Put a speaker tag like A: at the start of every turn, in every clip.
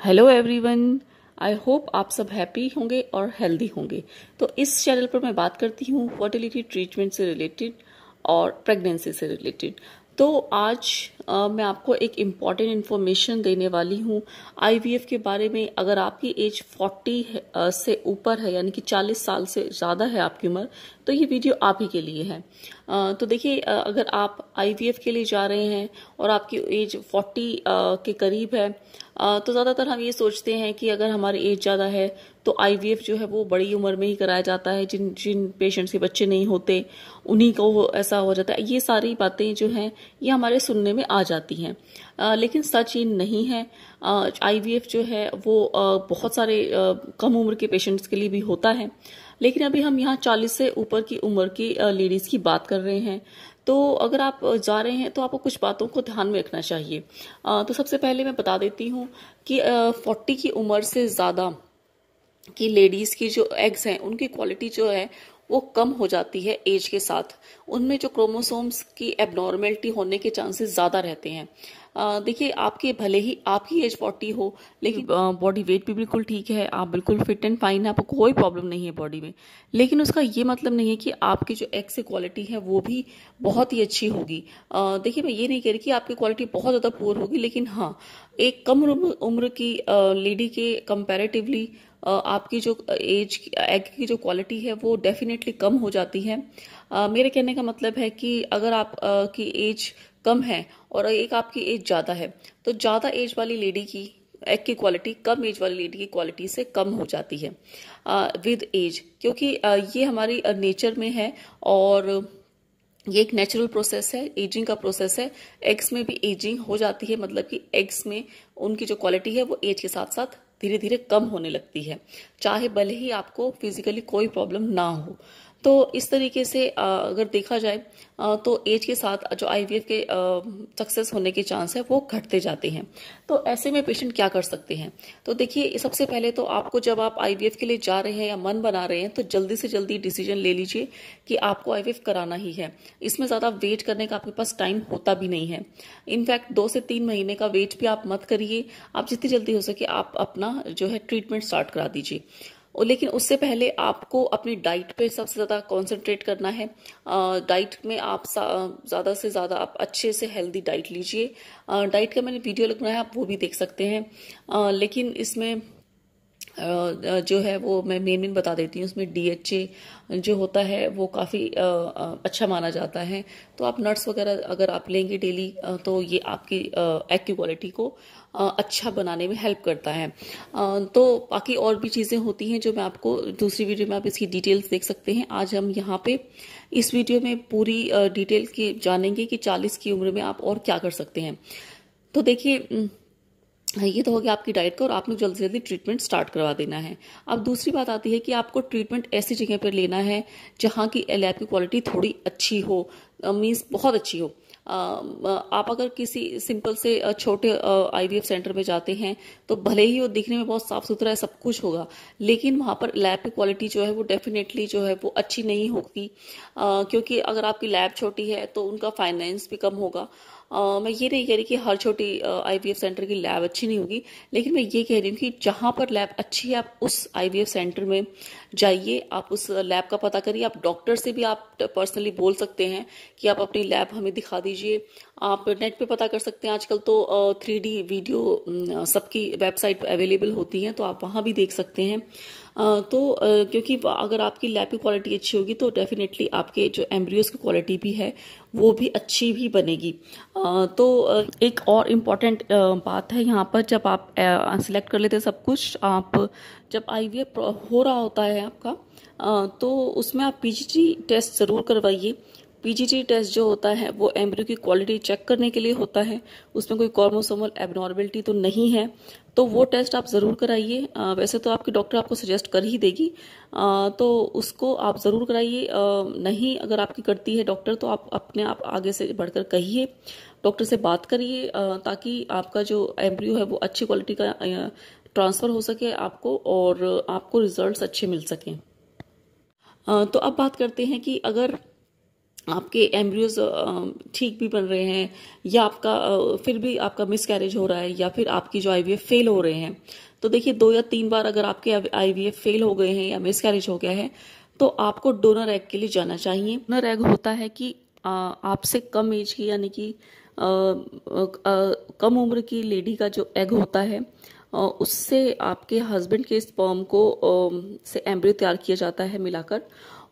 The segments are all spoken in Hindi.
A: हेलो एवरीवन, आई होप आप सब हैप्पी होंगे और हेल्दी होंगे। तो इस चैनल पर मैं बात करती हूँ फर्टिलिटी ट्रीटमेंट से रिलेटेड और प्रेगनेंसी से रिलेटेड। तो आज मैं आपको एक इम्पॉर्टेंट इन्फॉर्मेशन देने वाली हूँ आईवीएफ के बारे में। अगर आपकी एज 40 से ऊपर है, यानी कि 40 साल से ज़्यादा है आपकी उम्र, तो ये वीडियो आप ही के लिए है। तो देखिए, अगर आप आईवीएफ के लिए जा रहे हैं और आपकी एज 40 के करीब है, तो ज़्यादातर हम ये सोचते हैं कि अगर हमारी एज ज़्यादा है तो आईवीएफ जो है वो बड़ी उम्र में ही कराया जाता है। जिन जिन पेशेंट्स के बच्चे नहीं होते उन्हीं को ऐसा हो जाता है। ये सारी बातें जो हैं ये हमारे सुनने में आ जाती हैं, लेकिन सच ये नहीं है। आईवीएफ जो है वो बहुत सारे कम उम्र के पेशेंट्स के लिए भी होता है, लेकिन अभी हम यहाँ 40 से ऊपर की उम्र की लेडीज की बात कर रहे हैं। तो अगर आप जा रहे हैं तो आपको कुछ बातों को ध्यान में रखना चाहिए। तो सबसे पहले मैं बता देती हूँ कि 40 की उम्र से ज़्यादा की लेडीज की जो एग्स हैं उनकी क्वालिटी जो है वो कम हो जाती है एज के साथ। उनमें जो क्रोमोसोम्स की एबनॉर्मेलिटी होने के चांसेस ज़्यादा रहते हैं। देखिए, आपके भले ही आपकी एज 40 हो, लेकिन बॉडी वेट भी बिल्कुल ठीक है, आप बिल्कुल फिट एंड फाइन है, आपको कोई प्रॉब्लम नहीं है बॉडी में, लेकिन उसका ये मतलब नहीं है कि आपकी जो एग्स की क्वालिटी है वो भी बहुत ही अच्छी होगी। देखिए, मैं ये नहीं कह रही कि आपकी क्वालिटी बहुत ज़्यादा पुअर होगी, लेकिन हाँ, एक कम उम्र की लेडी के कंपैरेटिवली आपकी जो एग की जो क्वालिटी है वो डेफिनेटली कम हो जाती है। मेरे कहने का मतलब है कि अगर आप की एज कम है और एक आपकी एज ज़्यादा है, तो ज़्यादा एज वाली लेडी की एग की क्वालिटी कम एज वाली लेडी की क्वालिटी से कम हो जाती है विद एज, क्योंकि ये हमारी नेचर में है और ये एक नेचुरल प्रोसेस है, एजिंग का प्रोसेस है। एग्स में भी एजिंग हो जाती है, मतलब कि एग्स में उनकी जो क्वालिटी है वो एज के साथ साथ धीरे धीरे कम होने लगती है, चाहे भले ही आपको फिजिकली कोई प्रॉब्लम ना हो। तो इस तरीके से अगर देखा जाए तो एज के साथ जो आईवीएफ के सक्सेस होने के चांस है वो घटते जाते हैं। तो ऐसे में पेशेंट क्या कर सकते हैं? तो देखिए, सबसे पहले तो आपको जब आप आईवीएफ के लिए जा रहे हैं या मन बना रहे हैं तो जल्दी से जल्दी डिसीजन ले लीजिए कि आपको आईवीएफ कराना ही है। इसमें ज़्यादा वेट करने का आपके पास टाइम होता भी नहीं है। इनफैक्ट 2 से 3 महीने का वेट भी आप मत करिए। आप जितनी जल्दी हो सके आप अपना जो है ट्रीटमेंट स्टार्ट करा दीजिए। और लेकिन उससे पहले आपको अपनी डाइट पे सबसे ज़्यादा कंसंट्रेट करना है। डाइट में आप ज़्यादा से ज़्यादा आप अच्छे से हेल्दी डाइट लीजिए। डाइट का मैंने वीडियो लगाया, आप वो भी देख सकते हैं। लेकिन इसमें जो है वो मैं मेन बता देती हूँ। उसमें डीएचए जो होता है वो काफ़ी अच्छा माना जाता है। तो आप नट्स वगैरह अगर आप लेंगे डेली तो ये आपकी एग की क्वालिटी को अच्छा बनाने में हेल्प करता है। तो बाकी और भी चीज़ें होती हैं जो मैं आपको दूसरी वीडियो में आप इसकी डिटेल्स देख सकते हैं। आज हम यहाँ पे इस वीडियो में पूरी डिटेल की जानेंगे कि 40 की उम्र में आप और क्या कर सकते हैं। तो देखिए, ये तो हो गया आपकी डाइट का, और आपने जल्दी से जल्दी ट्रीटमेंट स्टार्ट करवा देना है। अब दूसरी बात आती है कि आपको ट्रीटमेंट ऐसी जगह पर लेना है जहाँ की लैब की क्वालिटी थोड़ी अच्छी हो, मीन्स बहुत अच्छी हो। आप अगर किसी सिंपल से छोटे आईवीएफ सेंटर में जाते हैं तो भले ही वो दिखने में बहुत साफ सुथरा है, सब कुछ होगा, लेकिन वहाँ पर लैब की क्वालिटी जो है वो डेफिनेटली जो है वो अच्छी नहीं होगी, क्योंकि अगर आपकी लैब छोटी है तो उनका फाइनेंस भी कम होगा। मैं ये नहीं कह रही कि हर छोटी आईवीएफ सेंटर की लैब अच्छी नहीं होगी, लेकिन मैं ये कह रही हूँ कि जहाँ पर लैब अच्छी है आप उस आईवीएफ सेंटर में जाइए, आप उस लैब का पता करिए। आप डॉक्टर से भी आप पर्सनली बोल सकते हैं कि आप अपनी लैब हमें दिखा दीजिए। आप नेट पे पता कर सकते हैं, आजकल तो 3D वीडियो सबकी वेबसाइट अवेलेबल होती हैं, तो आप वहाँ भी देख सकते हैं। क्योंकि अगर आपकी लैब की क्वालिटी अच्छी होगी तो डेफिनेटली आपके जो एम्ब्रियोज की क्वालिटी भी है वो भी अच्छी भी बनेगी। एक और इम्पॉर्टेंट बात है यहाँ पर, जब आप सिलेक्ट कर लेते हैं सब कुछ, आप जब आईवीएफ हो रहा होता है आपका, तो उसमें आप पीजीटी टेस्ट ज़रूर करवाइए। पीजीटी टेस्ट जो होता है वो एम्ब्रियो की क्वालिटी चेक करने के लिए होता है, उसमें कोई क्रोमोसोमल एबनॉर्मेलिटी तो नहीं है, तो वो टेस्ट आप ज़रूर कराइए। वैसे तो आपकी डॉक्टर आपको सजेस्ट कर ही देगी, तो उसको आप ज़रूर कराइए। नहीं अगर आपकी करती है डॉक्टर तो आप अपने आप आगे से बढ़कर कहिए, डॉक्टर से बात करिए, ताकि आपका जो एम्ब्रियो है वो अच्छी क्वालिटी का ट्रांसफ़र हो सके आपको, और आपको रिजल्ट्स अच्छे मिल सकें। तो अब बात करते हैं कि अगर आपके एम्ब्रियोज ठीक भी बन रहे हैं, या आपका फिर भी आपका मिसकैरेज हो रहा है, या फिर आपकी जो आईवीएफ फेल हो रहे हैं, तो देखिए 2 या 3 बार अगर आपके आईवीएफ फेल हो गए हैं या मिसकैरेज हो गया है, तो आपको डोनर एग के लिए जाना चाहिए। डोनर एग होता है कि आपसे कम एज की, यानी कि कम उम्र की लेडी का जो एग होता है, उससे आपके हस्बैंड के स्पर्म को से एम्ब्रियो तैयार किया जाता है मिलाकर,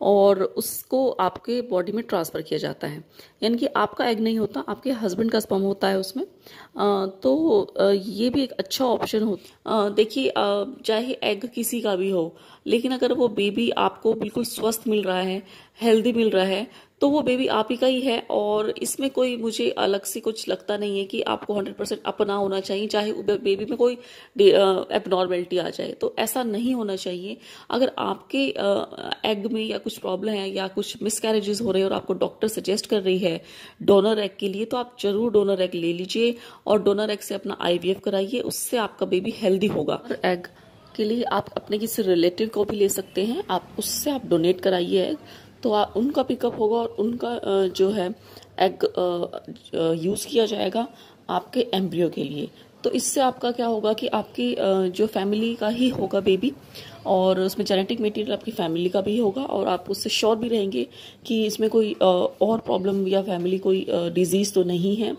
A: और उसको आपके बॉडी में ट्रांसफर किया जाता है। यानी कि आपका एग नहीं होता, आपके हस्बैंड का स्पर्म होता है उसमें। ये भी एक अच्छा ऑप्शन होता। देखिए, चाहे एग किसी का भी हो, लेकिन अगर वो बेबी आपको बिल्कुल स्वस्थ मिल रहा है, हेल्दी मिल रहा है, तो वो बेबी आप ही का ही है, और इसमें कोई मुझे अलग से कुछ लगता नहीं है कि आपको 100% अपना होना चाहिए, चाहे बेबी में कोई एबनॉर्मेलिटी आ जाए, तो ऐसा नहीं होना चाहिए। अगर आपके एग में या कुछ प्रॉब्लम है या कुछ मिसकैरेजेस हो रहे हैं और आपको डॉक्टर सजेस्ट कर रही है डोनर एग के लिए, तो आप जरूर डोनर एग ले लीजिए और डोनर एग से अपना आईवीएफ कराइए, उससे आपका बेबी हेल्दी होगा। एग के लिए आप अपने किसी रिलेटिव को भी ले सकते हैं, आप उससे आप डोनेट कराइए एग, तो उनका पिकअप होगा और उनका जो है एग यूज़ किया जाएगा आपके एम्ब्रियो के लिए। तो इससे आपका क्या होगा कि आपकी जो फैमिली का ही होगा बेबी, और उसमें जेनेटिक मटेरियल आपकी फैमिली का भी होगा, और आप उससे श्योर भी रहेंगे कि इसमें कोई और प्रॉब्लम या फैमिली कोई डिजीज़ तो नहीं है।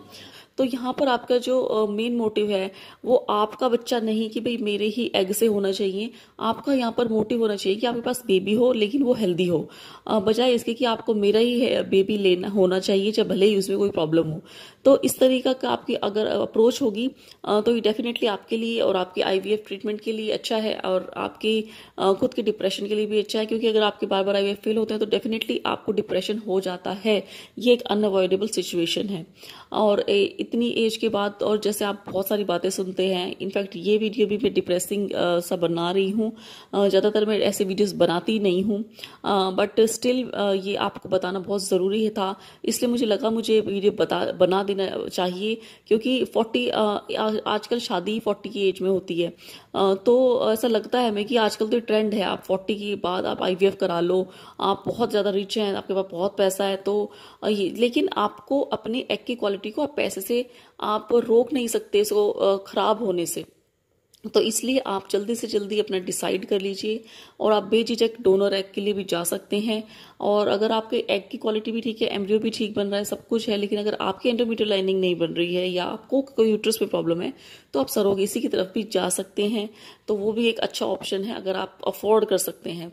A: तो यहाँ पर आपका जो मेन मोटिव है वो आपका बच्चा नहीं कि भाई मेरे ही एग से होना चाहिए, आपका यहाँ पर मोटिव होना चाहिए कि आपके पास बेबी हो लेकिन वो हेल्दी हो, बजाय इसके कि आपको मेरा ही बेबी लेना होना चाहिए चाहे भले ही उसमें कोई प्रॉब्लम हो। तो इस तरीका का आपकी अगर अप्रोच होगी तो ये डेफिनेटली आपके लिए और आपके आईवीएफ ट्रीटमेंट के लिए अच्छा है, और आपकी खुद के डिप्रेशन के लिए भी अच्छा है, क्योंकि अगर आपके बार बार आईवीएफ फेल होते हैं तो डेफिनेटली आपको डिप्रेशन हो जाता है। ये एक अनअवॉइडेबल सिचुएशन है, और इतनी एज के बाद, और जैसे आप बहुत सारी बातें सुनते हैं, इनफैक्ट ये वीडियो भी मैं डिप्रेसिंग सा बना रही हूँ, ज़्यादातर मैं ऐसे वीडियोस बनाती नहीं हूँ, बट स्टिल ये आपको बताना बहुत ज़रूरी था, इसलिए मुझे लगा मुझे वीडियो बना देना चाहिए, क्योंकि 40 आजकल शादी 40 की एज में होती है, तो ऐसा लगता है हमें कि आजकल तो ट्रेंड है आप 40 के बाद आप आईवीएफ करा लो, आप बहुत ज़्यादा रिच हैं, आपके पास बहुत पैसा है, तो लेकिन आपको अपनी एग की क्वालिटी को आप पैसे से आप रोक नहीं सकते इसको खराब होने से। तो इसलिए आप जल्दी से जल्दी अपना डिसाइड कर लीजिए, और आप बेझिझक डोनर एग के लिए भी जा सकते हैं। और अगर आपके एग की क्वालिटी भी ठीक है, एम्ब्रियो भी ठीक बन रहा है, सब कुछ है, लेकिन अगर आपकी एंडोमेट्रियल लाइनिंग नहीं बन रही है या आपको कोई यूट्रस पे प्रॉब्लम है, तो आप सरोगेसी की तरफ भी जा सकते हैं। तो वो भी एक अच्छा ऑप्शन है अगर आप अफोर्ड कर सकते हैं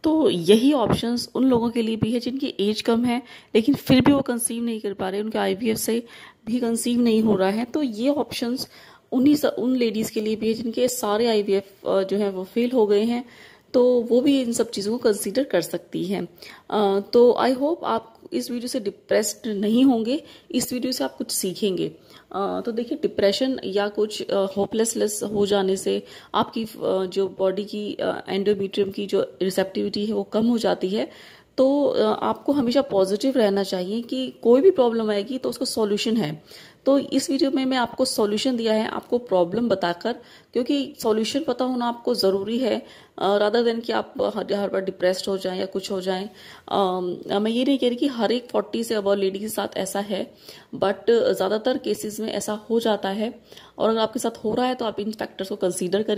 A: तो यही ऑप्शंस उन लोगों के लिए भी है जिनकी एज कम है लेकिन फिर भी वो कंसीव नहीं कर पा रहे, उनके आईवीएफ से भी कंसीव नहीं हो रहा है। तो ये ऑप्शंस उन लेडीज के लिए भी है जिनके सारे आईवीएफ जो है वो फेल हो गए हैं, तो वो भी इन सब चीज़ों को कंसीडर कर सकती हैं। तो आई होप आप इस वीडियो से डिप्रेस्ड नहीं होंगे, इस वीडियो से आप कुछ सीखेंगे। तो देखिए, डिप्रेशन या कुछ होपलेसनेस हो जाने से आपकी जो बॉडी की एंडोमेट्रियम की जो रिसेप्टिविटी है वो कम हो जाती है। तो आपको हमेशा पॉजिटिव रहना चाहिए कि कोई भी प्रॉब्लम आएगी तो उसका सॉल्यूशन है। तो इस वीडियो में मैं आपको सॉल्यूशन दिया है, आपको प्रॉब्लम बताकर, क्योंकि सॉल्यूशन पता होना आपको ज़रूरी है, रादर देन कि आप हर बार डिप्रेस्ड हो जाएं या कुछ हो जाएं। मैं ये नहीं कह रही कि हर एक 40 से अबव लेडी के साथ ऐसा है, बट ज़्यादातर केसेस में ऐसा हो जाता है, और अगर आपके साथ हो रहा है तो आप इन फैक्टर्स को कंसीडर करिए।